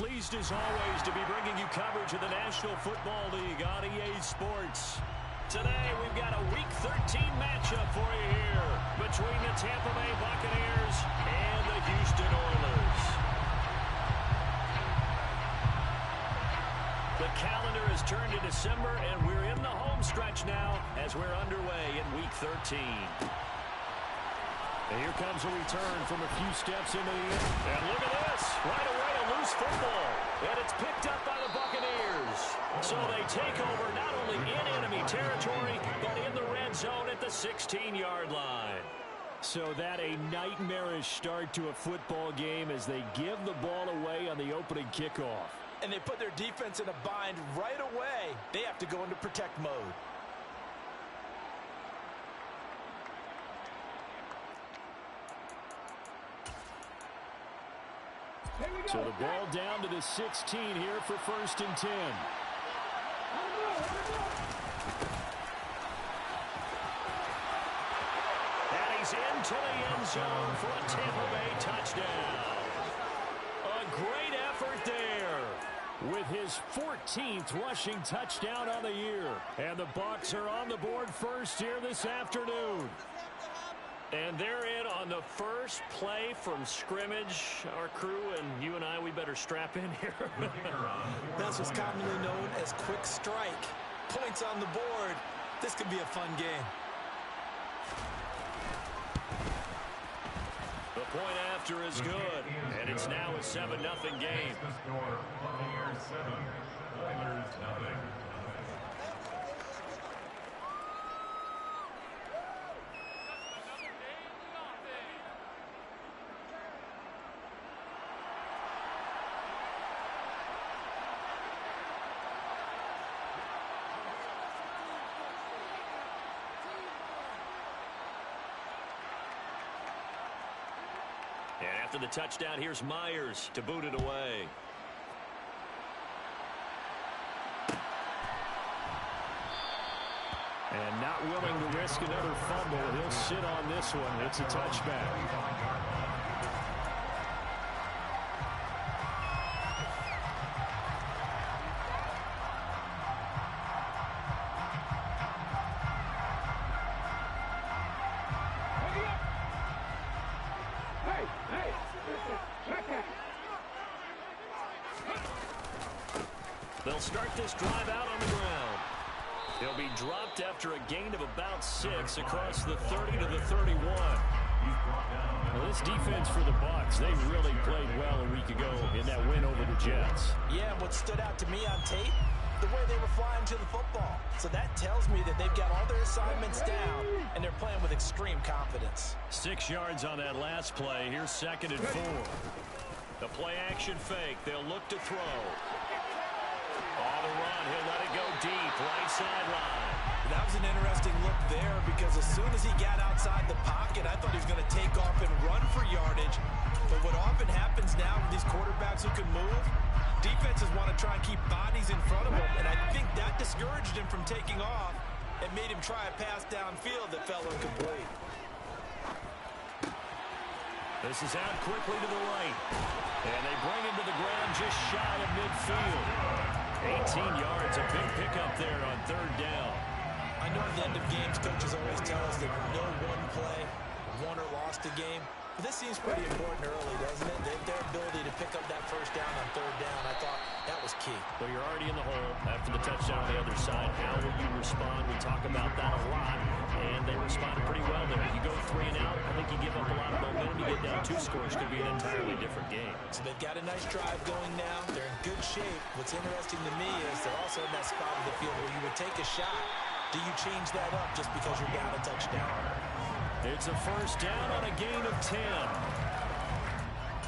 pleased as always to be bringing you coverage of the National Football League on EA Sports. Today, we've got a Week 13 matchup for you here between the Tampa Bay Buccaneers and the Houston Oilers. The calendar has turned to December, and we're in the home stretch now as we're underway in Week 13. And here comes a return from a few steps into the end. And look at this. Right away, a loose football. And it's picked up by the Buccaneers. So they take over not only in enemy territory, but in the red zone at the 16-yard line. So that a nightmarish start to a football game as they give the ball away on the opening kickoff. And they put their defense in a bind right away. They have to go into protect mode. So the ball down to the 16 here for 1st and 10. And he's into the end zone for a Tampa Bay touchdown. A great effort there with his 14th rushing touchdown on the year. And the Bucs are on the board first here this afternoon. And they're in on the first play from scrimmage. Our crew and you and I, we better strap in here. That's what's commonly known as quick strike. Points on the board. This could be a fun game. The point after is good. And it's now a 7-0 game. Buccaneers 7, Oilers 0. And after the touchdown, here's Myers to boot it away. And not willing to risk another fumble. He'll sit on this one. It's a touchback. They'll start this drive out on the ground. He'll be dropped after a gain of about 6 across the 30 to the 31. Well, this defense for the Bucs, they really played well a week ago in that win over the Jets. Yeah, what stood out to me on tape, the way they were flying to the football. So that tells me that they've got all their assignments down, and they're playing with extreme confidence. 6 yards on that last play. Here's 2nd and 4. The play action fake. They'll look to throw. On the run, he'll let it go deep, right sideline. That was an interesting look there because as soon as he got outside the pocket, I thought he was going to take off and run for yardage. But what often happens now with these quarterbacks who can move, defenses want to try and keep bodies in front of them, and I think that discouraged him from taking off and made him try a pass downfield that fell incomplete. This is out quickly to the right. And they bring him to the ground just shy of midfield. 18 yards, a big pickup there on 3rd down. I know at the end of games, coaches always tell us that no one play won or lost a game. But this seems pretty important early, doesn't it? Their ability to pick up that 1st down on 3rd down, I thought that was key. Well, you're already in the hole after the touchdown on the other side. How will you respond? We talk about that a lot, and they responded pretty well there. You go 3 and out, I think you give up a lot of momentum. You get down 2 scores, could be an entirely different game. So they've got a nice drive going now. They're in good shape. What's interesting to me is they're also in that spot of the field where you would take a shot. Do you change that up just because you're down a touchdown? It's a 1st down on a gain of 10.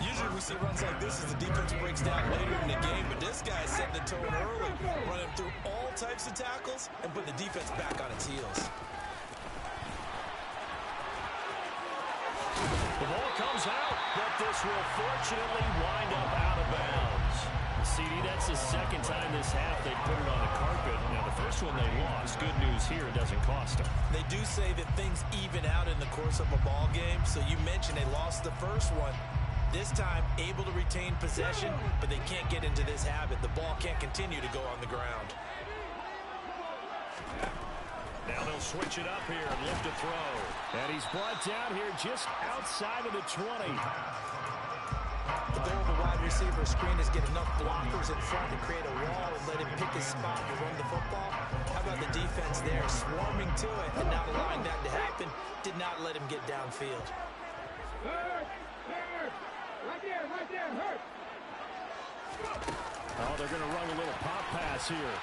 Usually we see runs like this as the defense breaks down later in the game, but this guy is setting the tone early, running through all types of tackles and putting the defense back on its heels. The ball comes out, but this will fortunately wind up out of bounds. CD, that's the 2nd time this half they put it on the carpet. Now, the first one they lost. Good news here, it doesn't cost them. They do say that things even out in the course of a ball game, so you mentioned they lost the first one. This time, able to retain possession, but they can't get into this habit. The ball can't continue to go on the ground. Now they'll switch it up here and look to throw. And he's brought down here just outside of the 20. The goal of a wide receiver screen is get enough blockers in front to create a wall and let him pick his spot to run the football. How about the defense there, swarming to it and not allowing that to happen? Did not let him get downfield. Right there, hurt. Oh, they're going to run a little pop pass here.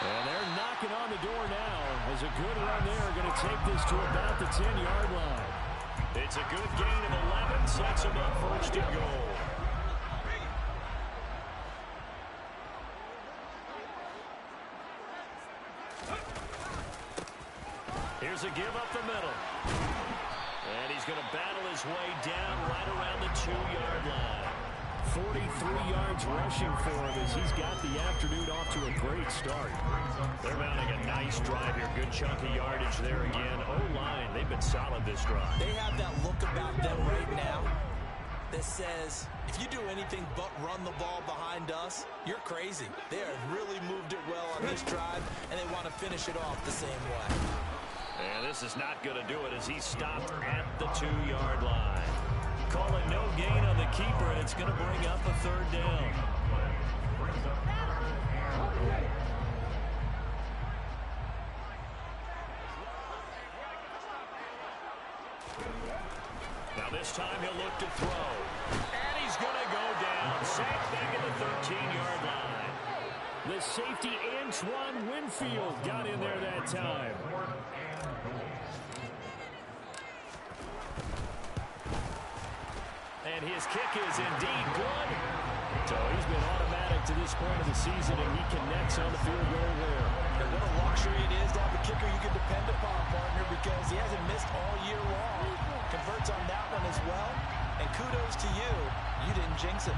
And they're knocking on the door now. As a good run there, going to take this to about the 10-yard line. It's a good gain of 11, sets them up first and goal. Here's a give up the middle. And he's going to battle his way down right around the 2-yard line. 43 yards rushing for him as he's got the afternoon off to a great start. They're mounting a nice drive here. Good chunk of yardage there again. O-line, they've been solid this drive. They have that look about them right now that says, if you do anything but run the ball behind us, you're crazy. They have really moved it well on this drive, and they want to finish it off the same way. And this is not going to do it as he's stopped at the 2-yard line. Call it no gain on the keeper, and it's going to bring up a third down. Now this time he'll look to throw. And he's going to go down. Sacked back at the 13-yard line. The safety, Antoine Winfield, got in there that time. And his kick is indeed good. So he's been automatic to this point of the season, and he connects on the field goal there. And what a luxury it is to have a kicker you can depend upon, partner, because he hasn't missed all year long. Converts on that one as well. And kudos to you. You didn't jinx it.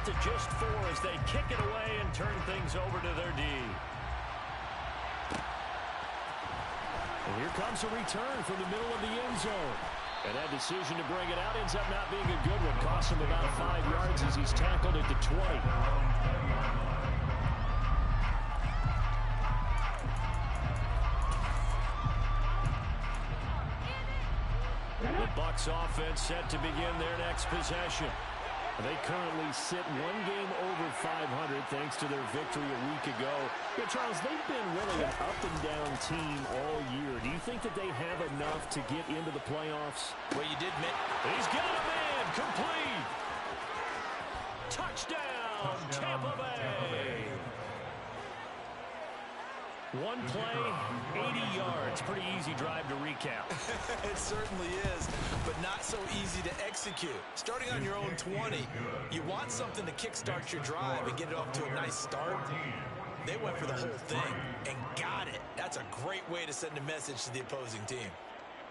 To just 4 as they kick it away and turn things over to their D. And here comes a return from the middle of the end zone. And that decision to bring it out ends up not being a good one. Costs him about 5 yards as he's tackled at the 20. The Bucs offense set to begin their next possession. They currently sit 1 game over 500 thanks to their victory a week ago. Yeah, Charles, they've been really an up-and-down team all year. Do you think that they have enough to get into the playoffs? Well, you did admit. He's got a man. Complete. Touchdown, Tampa Bay. 1 play, 80 yards. Pretty easy drive to recap. It certainly is, but not so easy to execute. Starting on your own 20, you want something to kickstart your drive and get it off to a nice start. They went for the whole thing and got it. That's a great way to send a message to the opposing team.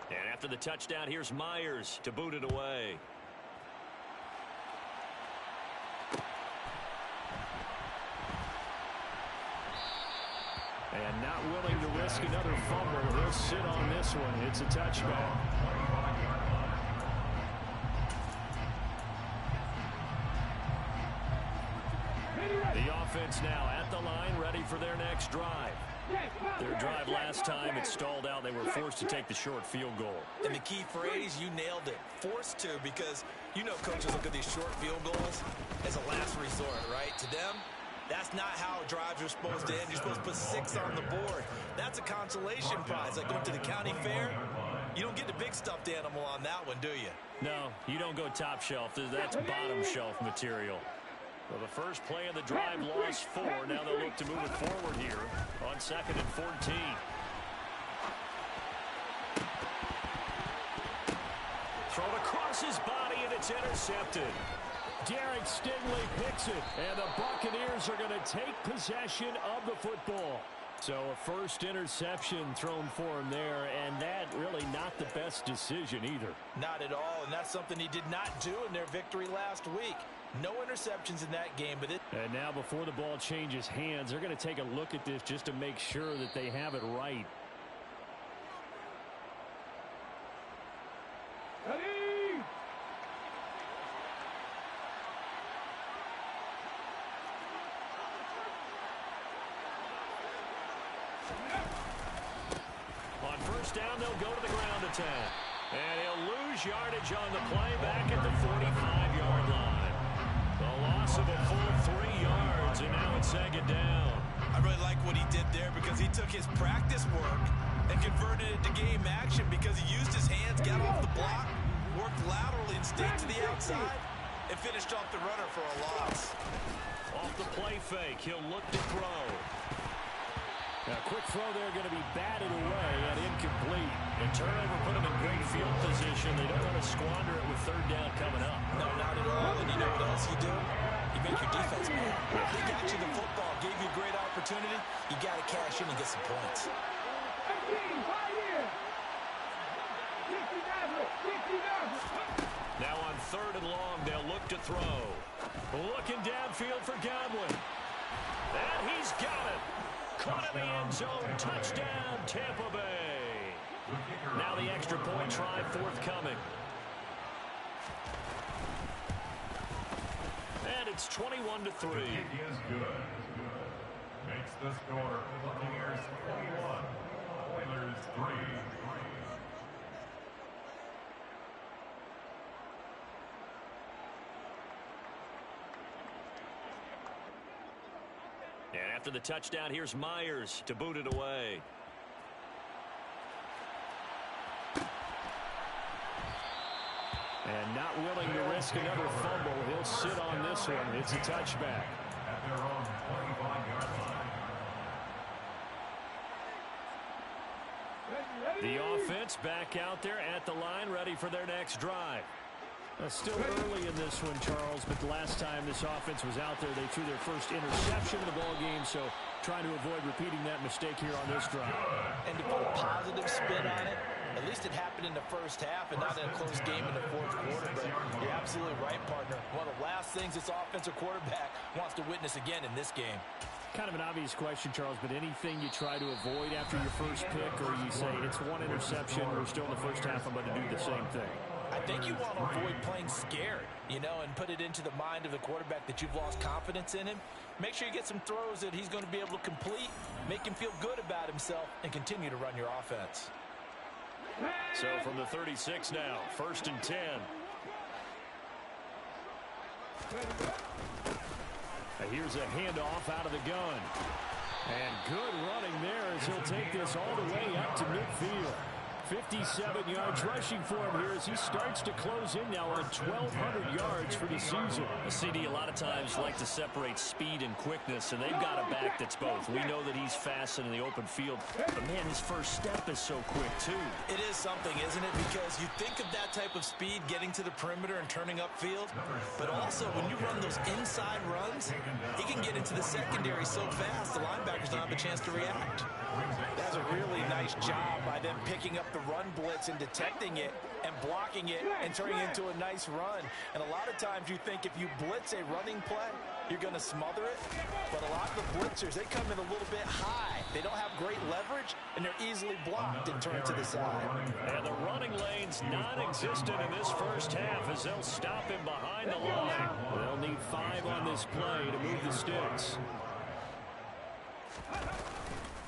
And after the touchdown, here's Myers to boot it away. And not willing to risk another fumble. He'll sit on this one. It's a touchback. The offense now at the line, ready for their next drive. Their drive last time, it stalled out. They were forced to take the short field goal. And the key phrase, you nailed it. Forced to, because you know coaches look at these short field goals as a last resort, right? To them, that's not how drives are supposed to end. You're supposed to put 6 on the board. That's a consolation prize. Like going to the county fair, you don't get the big stuffed animal on that one, do you? No, you don't go top shelf. That's bottom shelf material. Well, the first play of the drive lost 4. Now they'll look to move it forward here on 2nd and 14. Thrown across his body, and it's intercepted. Derek Stingley picks it, and the Buccaneers are going to take possession of the football. So a first interception thrown for him there, and that really not the best decision either. Not at all, and that's something he did not do in their victory last week. No interceptions in that game, but And now before the ball changes hands, they're going to take a look at this just to make sure that they have it right. Ready? On first down, they'll go to the ground attack. And he'll lose yardage on the play back at the 45-yard line. The loss of a full 3 yards, and now it's second down. I really like what he did there because he took his practice work and converted it to game action because he used his hands, got off the block, worked laterally and stayed to the outside, and finished off the runner for a loss. Off the play fake, he'll look to throw. A quick throw there going to be batted away and incomplete. And turnover put them in great field position. They don't want to squander it with third down coming up. No, not at all. And you know what else you do? You make your defense mad. They got you the football, gave you a great opportunity. You got to cash in and get some points. 15, right here. 60 Now on third and long, they'll look to throw. Looking downfield for Godwin. And he's got it. Caught in the end zone. Touchdown, Tampa Bay. Now the extra point try forthcoming. And it's 21-3. The kick is good. Makes the score Buccaneers 21, Oilers 3. And after the touchdown, here's Myers to boot it away. And not willing to risk another fumble, he'll sit on this one. It's a touchback. At their own 25-yard line. The offense back out there at the line, ready for their next drive. Still early in this one, Charles, but the last time this offense was out there, they threw their first interception of the ball game, so trying to avoid repeating that mistake here on this drive. And to put a positive spin on it, at least it happened in the first half and not in a close game in the fourth quarter. But you're absolutely right, partner. One of the last things this offensive quarterback wants to witness again in this game. Kind of an obvious question, Charles, but anything you try to avoid after your first pick, or you say it's one interception, we're still in the first half, I'm going to do the same thing? I think you want to avoid playing scared, you know, and put it into the mind of the quarterback that you've lost confidence in him. Make sure you get some throws that he's going to be able to complete, make him feel good about himself, and continue to run your offense. So from the 36 now, first and 10. Here's a handoff out of the gun. And good running there as he'll take this all the way up to midfield. 57 yards rushing for him here as he starts to close in now on 1,200 yards for the season. The CD a lot of times like to separate speed and quickness, and they've got a back that's both. We know that he's fast in the open field, but man, his first step is so quick too. It is something, isn't it? Because you think of that type of speed getting to the perimeter and turning upfield, but also when you run those inside runs, he can get into the secondary so fast the linebackers don't have a chance to react. That's a really nice job by them picking up the run blitz and detecting it and blocking it and turning it into a nice run. And a lot of times you think if you blitz a running play, you're going to smother it. But a lot of the blitzers, they come in a little bit high. They don't have great leverage, and they're easily blocked and turned to the side. And the running lane's non-existent in this first half as they'll stop him behind the line. They'll need 5 on this play to move the sticks.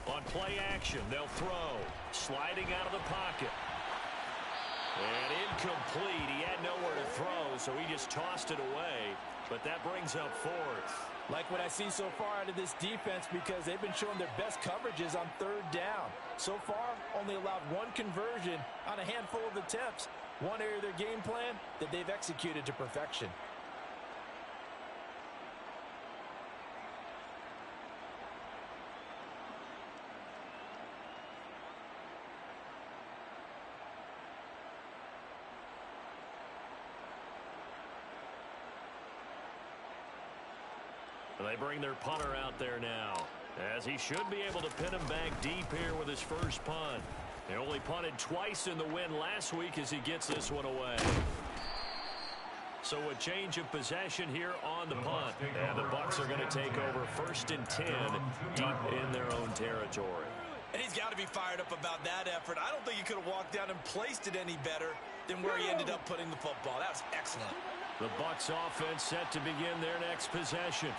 On play action, they'll throw. Sliding out of the pocket. And incomplete. He had nowhere to throw, so he just tossed it away. But that brings up 4th. Like what I see so far out of this defense because they've been showing their best coverages on third down. So far, only allowed 1 conversion on a handful of attempts. One area of their game plan that they've executed to perfection. They bring their punter out there now. As he should be able to pin him back deep here with his first punt. He only punted twice in the win last week as he gets this one away. So a change of possession here on the punt. And the Bucs are going to take over 1st and 10 deep in their own territory. And he's got to be fired up about that effort. I don't think he could have walked down and placed it any better than where he ended up putting the football. That was excellent. The Bucs offense set to begin their next possession.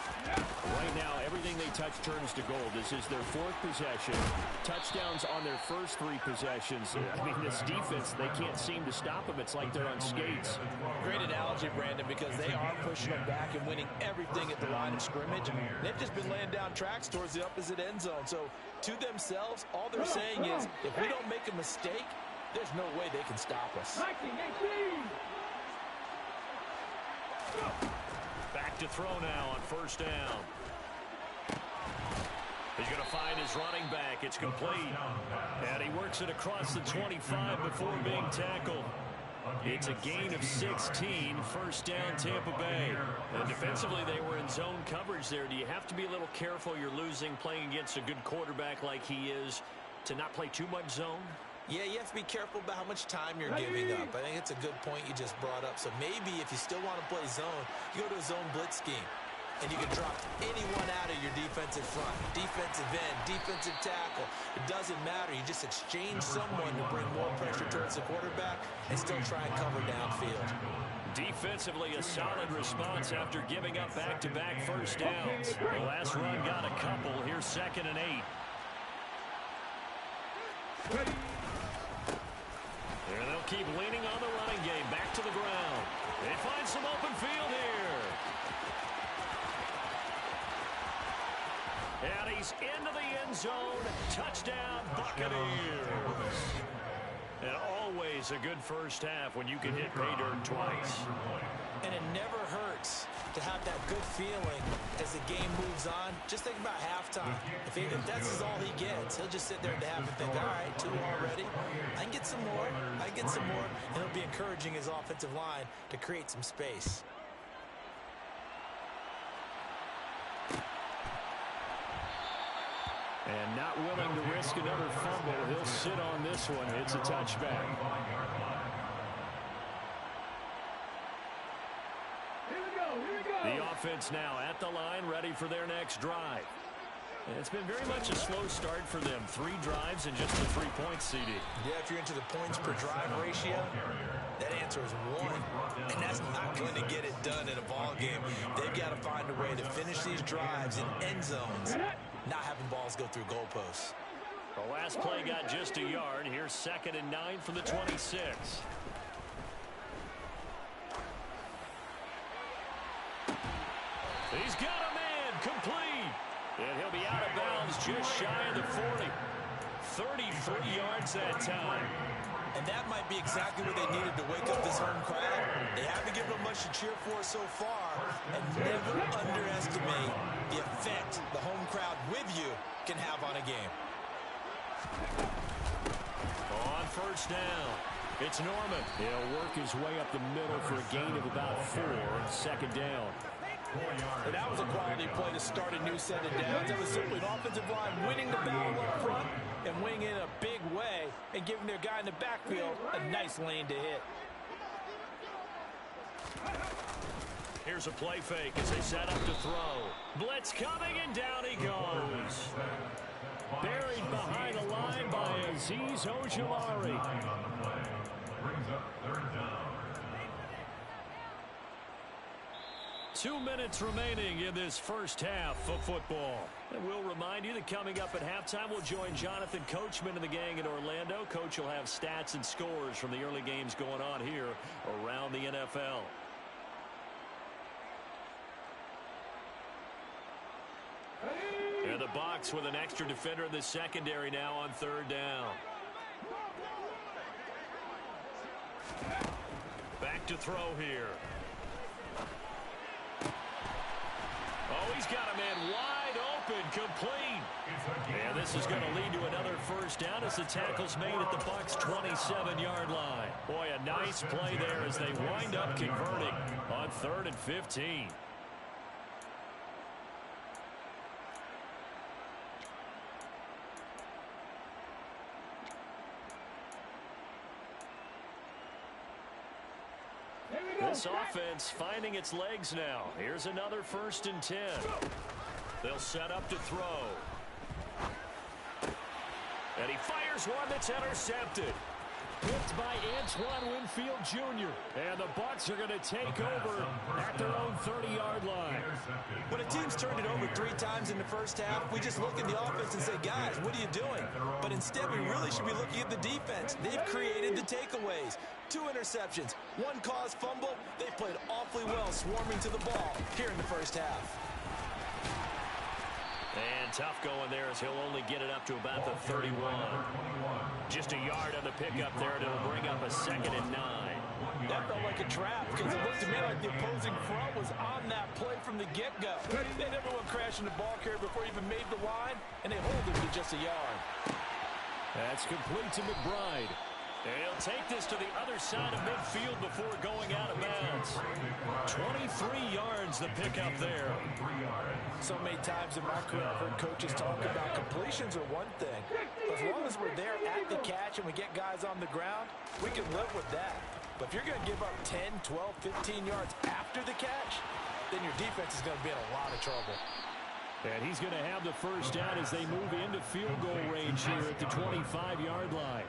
Right now, everything they touch turns to gold. This is their 4th possession. Touchdowns on their first 3 possessions. I mean, this defense, they can't seem to stop them. It's like they're on skates. Great analogy, Brandon, because they are pushing them back and winning everything at the line of scrimmage. They've just been laying down tracks towards the opposite end zone. So, to themselves, all they're saying is, if we don't make a mistake, there's no way they can stop us. Back to throw now on 1st down. He's going to find his running back. It's complete. And he works it across the 25 before being tackled. It's a gain of 16, 1st down Tampa Bay. And defensively, they were in zone coverage there. Do you have to be a little careful? You're losing playing against a good quarterback like he is to not play too much zone? Yeah, you have to be careful about how much time you're giving up. I think it's a good point you just brought up. So maybe if you still want to play zone, you go to a zone blitz scheme. And you can drop anyone out of your defensive front. Defensive end, defensive tackle. It doesn't matter. You just exchange someone to bring more pressure towards the quarterback and still try and cover downfield. Defensively, a solid response after giving up back-to-back 1st downs. The last run got a couple. Here's 2nd and 8. And they'll keep leaning on the running game. Back to the ground. They find some open field here. And he's into the end zone. Touchdown, Buccaneers. And always a good first half when you can hit pay dirt twice. And it never hurts to have that good feeling as the game moves on. Just think about halftime. If that's all he gets, he'll just sit there at the half and think, all right, 2 already. I can get some more. I can get some more. And he'll be encouraging his offensive line to create some space. And not willing to risk another fumble. He'll sit on this one. It's a touchback. The offense now at the line, ready for their next drive. And it's been very much a slow start for them. 3 drives and just the 3 points, CD. Yeah, if you're into the points per drive ratio, that answer is 1. And that's not going to get it done in a ball game. They've got to find a way to finish these drives in end zones, not having balls go through goalposts. The last play got just a yard. Here's 2nd and 9 from the 26. He's got a man complete. And he'll be out of bounds just shy of the 40. 33 yards that time. And that might be exactly what they needed to wake up this home crowd. They haven't given them much to cheer for so far. And never underestimate the effect the home crowd with you can have on a game. On 1st down, it's Norman. He'll work his way up the middle for a gain of about 4. 2nd down. And that was a quality play to start a new set of downs. That was simply an offensive line winning the battle up front and winning in a big way and giving their guy in the backfield a nice lane to hit. Here's a play fake as they set up to throw. Blitz coming, and down he goes. Buried behind the line by Azeez Ojulari. Brings up 3rd down. 2 minutes remaining in this first half of football. And we'll remind you that coming up at halftime, we'll join Jonathan Coachman and the gang in Orlando. Coach will have stats and scores from the early games going on here around the NFL. And the Bucs with an extra defender in the secondary now on 3rd down. Back to throw here. Oh, he's got a man wide open, complete. And this is going to lead to another 1st down as the tackle's made at the Bucs' 27-yard line. Boy, a nice play there as they wind up converting on 3rd and 15. This offense finding its legs now. Here's another 1st and 10. They'll set up to throw. And he fires one that's intercepted. Picked by Antoine Winfield Jr. And the Bucs are going to take over at their own 30-yard line. When a team's turned it over 3 times in the first half, we just look at the offense and say, guys, what are you doing? But instead, we really should be looking at the defense. They've created the takeaways. 2 interceptions, 1 caused fumble. They've played awfully well swarming to the ball here in the first half. And tough going there as he'll only get it up to about the 31. Just a yard on the pickup there, and it'll bring up a 2nd and 9. That felt like a trap because it looked to me like the opposing front was on that play from the get-go. They never went crashing the ball carrier before he even made the line, and they hold him to just a yard. That's complete to McBride. And he'll take this to the other side of midfield before going out of bounds. 23 yards the pickup there. So many times in my career I've heard coaches talk about completions are one thing. But as long as we're there at the catch and we get guys on the ground, we can live with that. But if you're going to give up 10, 12, 15 yards after the catch, then your defense is going to be in a lot of trouble. And he's going to have the first down as they move into field goal range here at the 25-yard line.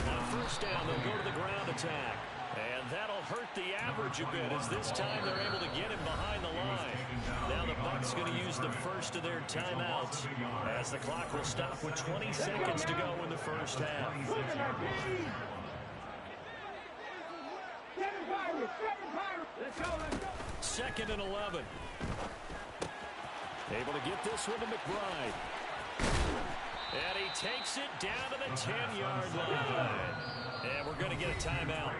Now first down, they'll go to the ground attack. And that'll hurt the average a bit as this time they're able to get him behind the line. Now the Bucs going to use the first of their timeouts as the clock will stop with 20 seconds to go in the first half. 2nd and 11. Able to get this one to McBride. And he takes it down to the 10-yard line. And we're going to get a timeout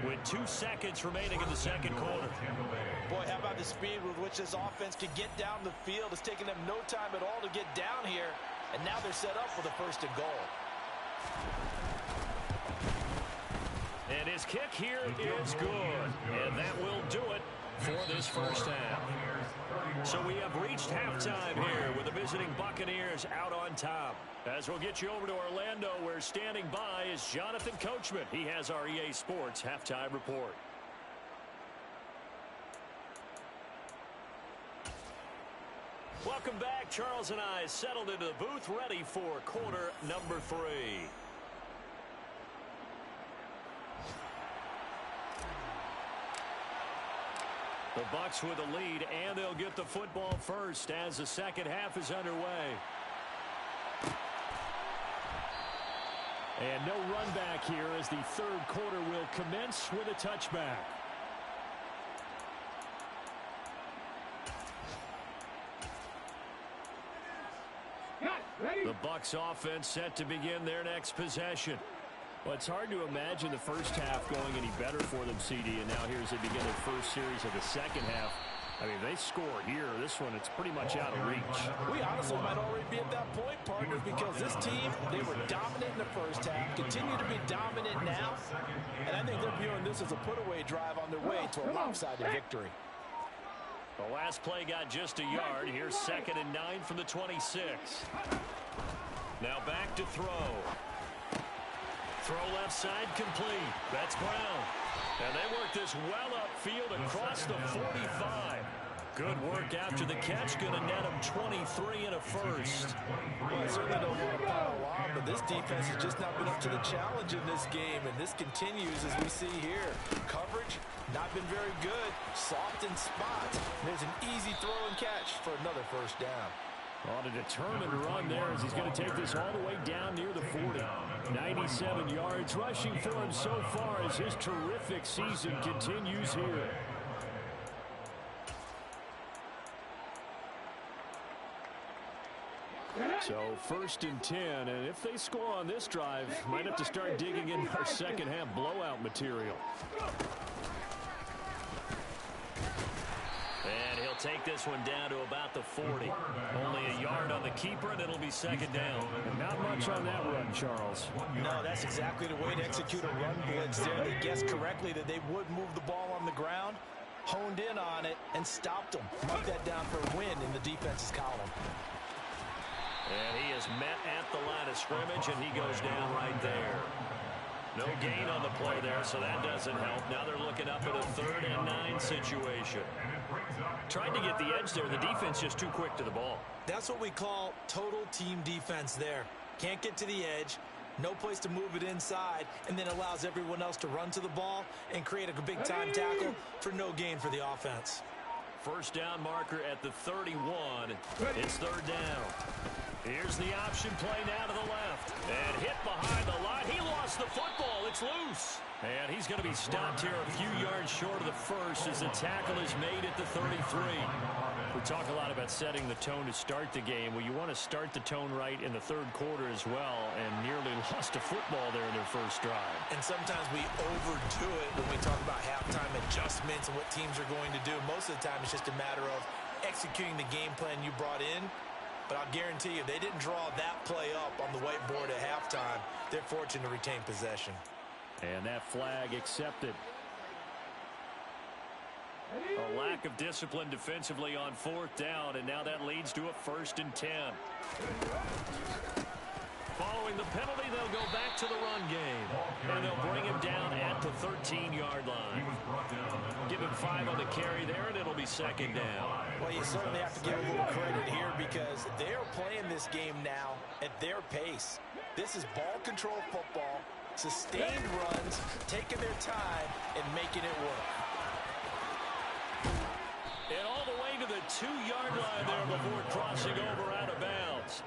with 2 seconds remaining in the second quarter. Boy, how about the speed with which this offense can get down the field? It's taken them no time at all to get down here. And now they're set up for the 1st and goal. And his kick here is good. And that will do it for this first half. So we have reached halftime here with the visiting Buccaneers out on top. As we'll get you over to Orlando, where standing by is Jonathan Coachman. He has our EA Sports halftime report. Welcome back. Charles and I settled into the booth ready for quarter number 3. The Bucs with a lead, and they'll get the football first as the second half is underway. And no run back here as the third quarter will commence with a touchback. The Bucs offense set to begin their next possession. Well, it's hard to imagine the first half going any better for them, CD, and now here as they begin their first series of the second half. I mean, they score here. This one, it's pretty much out of reach. We honestly might already be at that point, partners, because this team, they were dominant in the first half, continue to be dominant now, and I think they're viewing this as a put-away drive on their way to a lopsided victory. The last play got just a yard. Here's 2nd and 9 from the 26. Now back to throw. Throw left side complete. That's Brown. And they work this well upfield across the 45. Good work after the catch. Going to net them 23 and a first. Well, I certainly don't want to pile on, but this defense has just not been up to the challenge in this game, and this continues as we see here. Coverage, not been very good. Soft in spots. There's an easy throw and catch for another first down. On a determined run there as he's going to take this all the way down near the 40. 97 yards rushing for him so far as his terrific season continues here. So 1st and 10, and if they score on this drive, might have to start digging in our second half blowout material. And he'll take this one down to about the 40. Only a yard on the keeper, and it'll be 2nd down. And not much on that run, Charles. No, that's exactly the way to execute a run blitz there. They guessed correctly that they would move the ball on the ground, honed in on it, and stopped them. Mark that down for a win in the defense's column. And he is met at the line of scrimmage, and he goes down right there. No gain on the play there, so that doesn't help. Now they're looking up at a 3rd and 9 situation. Tried to get the edge there. The defense just too quick to the ball. That's what we call total team defense there. Can't get to the edge, no place to move it inside, and then allows everyone else to run to the ball and create a big-time tackle for no gain for the offense. First down marker at the 31. It's 3rd down. Here's the option play now to the left. And hit behind the line. He lost the football. It's loose. And he's going to be stopped here a few yards short of the first as the tackle is made at the 33. We talk a lot about setting the tone to start the game. Well, you want to start the tone right in the 3rd quarter as well, and nearly lost a football there in their first drive. And sometimes we overdo it when we talk about halftime adjustments and what teams are going to do. Most of the time it's just a matter of executing the game plan you brought in. But I'll guarantee you, if they didn't draw that play up on the whiteboard at halftime, they're fortunate to retain possession. And that flag accepted. A lack of discipline defensively on 4th down, and now that leads to a 1st and 10. Following the penalty, they'll go back to the run game. And they'll bring him down at the 13-yard line. Give him 5 on the carry there, and it'll be 2nd down. Well, you certainly have to give a little credit here because they're playing this game now at their pace. This is ball control football, sustained runs, taking their time, and making it work. And all the way to the 2-yard line there before crossing over out of bounds.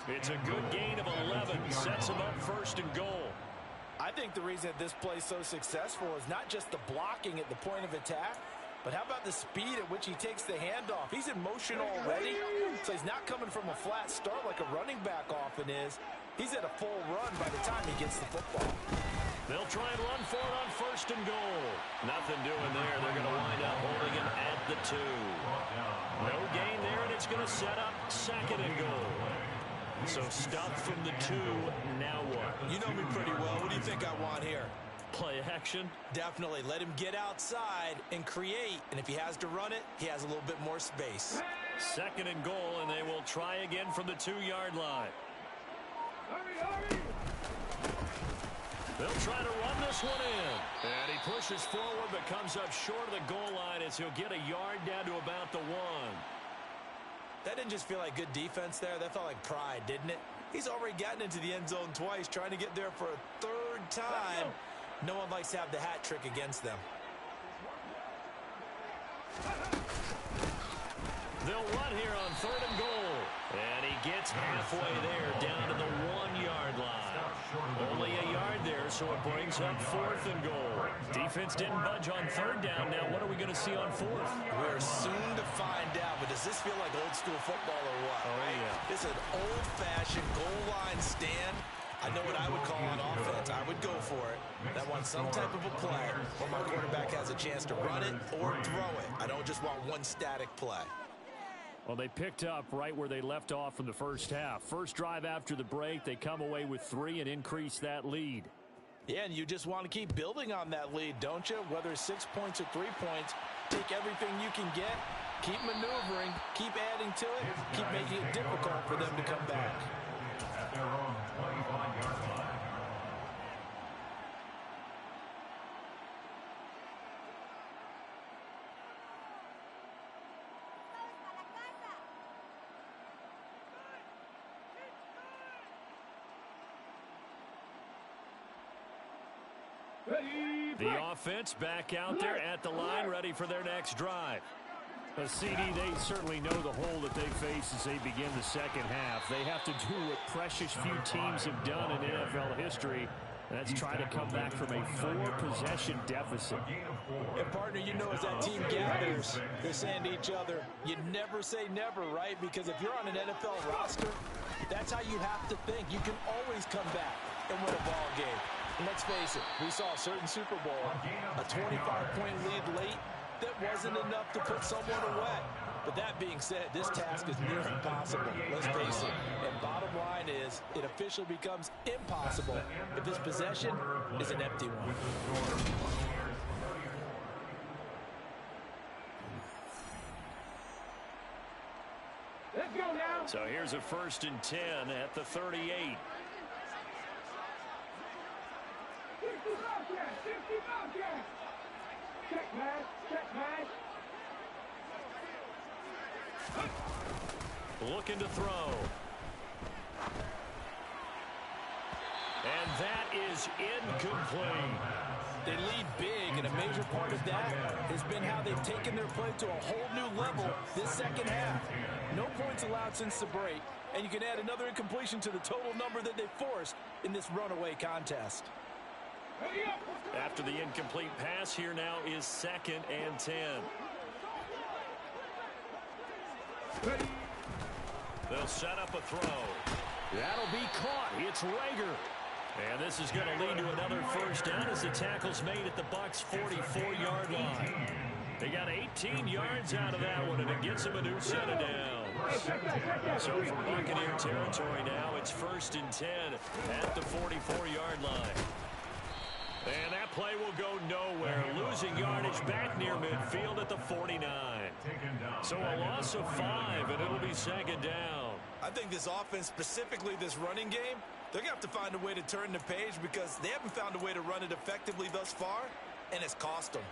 It's a good gain of 11. Sets him up 1st and goal. I think the reason that this play is so successful is not just the blocking at the point of attack, but how about the speed at which he takes the handoff? He's in motion already, so he's not coming from a flat start like a running back often is. He's at a full run by the time he gets the football. They'll try and run for it on 1st and goal. Nothing doing there. They're going to wind up holding him at the 2. No gain there, and it's going to set up 2nd and goal. So stop from the 2. Now what? You know me pretty well. What do you think I want here? Play action? Definitely. Let him get outside and create. And if he has to run it, he has a little bit more space. 2nd and goal, and they will try again from the 2-yard line. They'll try to run this one in. And he pushes forward but comes up short of the goal line as he'll get a yard down to about the 1. That didn't just feel like good defense there. That felt like pride, didn't it? He's already gotten into the end zone twice, trying to get there for a 3rd time. No one likes to have the hat trick against them. They'll run here on 3rd and goal. And he gets halfway there, down to the 1-yard line. Only a yard there, so it brings up 4th and goal. Defense didn't budge on 3rd down. Now what are we going to see on 4th? We're soon to find out, but does this feel like old school football or what? Oh, yeah. It's an old-fashioned goal line stand. I know what I would call on offense. I would go for it. I want some type of a play where my quarterback has a chance to run it or throw it. I don't just want one static play. Well, they picked up right where they left off from the first half. First drive after the break, they come away with 3 and increase that lead. Yeah, and you just want to keep building on that lead, don't you? Whether it's 6 points or 3 points, take everything you can get, keep maneuvering, keep adding to it, keep making it difficult for them to come back. At their own 25-yard line. The offense back out there at the line, ready for their next drive. CD, they certainly know the hole that they face as they begin the second half. They have to do what precious few teams have done in NFL history. That's try to come back from a 4-possession deficit. And partner, you know, as that team gathers, they're saying to each other, you never say never, right? Because if you're on an NFL roster, that's how you have to think. You can always come back and win a ball game. And let's face it, we saw a certain Super Bowl, a 25-point lead late that wasn't enough to put someone away. But that being said, this task is near impossible. Let's face it. And bottom line is, it officially becomes impossible if this possession is an empty one. Let's go now. So here's a 1st and 10 at the 38. Check pass, check pass. Looking to throw. And that is incomplete. They lead big, and a major part of that has been how they've taken their play to a whole new level this second half. No points allowed since the break, and you can add another incompletion to the total number that they forced in this runaway contest. After the incomplete pass, here now is 2nd and 10. They'll set up a throw. That'll be caught. It's Rager. And this is going to lead to another first down as the tackle's made at the Bucs' 44-yard line. They got 18 yards out of that one, and it gets them a new set of downs. So from Buccaneer territory now, it's 1st and 10 at the 44-yard line. And that play will go nowhere, losing yardage back near midfield at the 49. So a loss of 5, and it'll be 2nd down. I think this offense, specifically this running game, they're going to have to find a way to turn the page because they haven't found a way to run it effectively thus far, and it's cost them.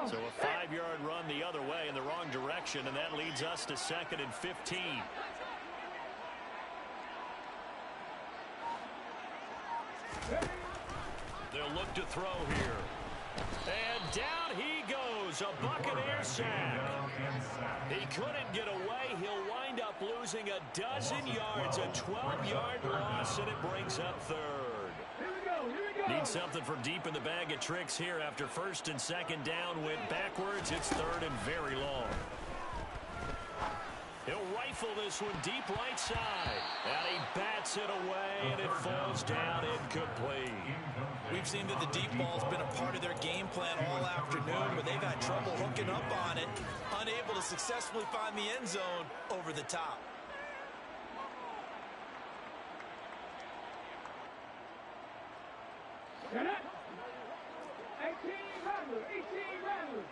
So a 5-yard run the other way in the wrong direction, and that leads us to 2nd and 15. They'll look to throw here. And down he goes, a Buccaneer sack. He couldn't get away. He'll wind up losing a dozen yards, a 12-yard loss, and it brings up 3rd. Need something from deep in the bag of tricks here after 1st and 2nd down went backwards. It's 3rd and very long. He'll rifle this one deep right side. And he bats it away, and it falls down incomplete. We've seen that the deep ball's been a part of their game plan all afternoon, but they've had trouble hooking up on it, unable to successfully find the end zone over the top. Get it? 18 Rattler.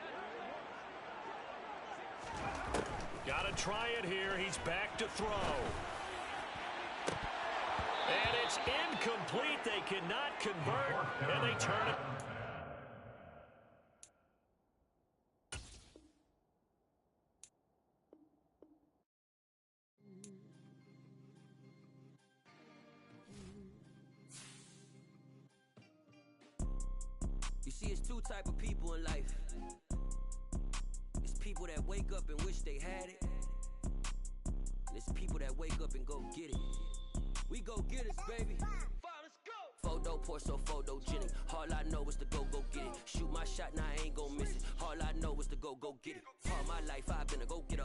Got to try it here. He's back to throw. And it's incomplete. They cannot convert, and they turn it. You see, it's two type of people in life. It's people that wake up and wish they had it. And it's people that wake up and go get it. We go get it, baby. Let's go. Photo poor, so photogenic. All I know is to go get it. Shoot my shot, now I ain't gon' miss it. All I know is to go get it. All my life I've been a go-getter.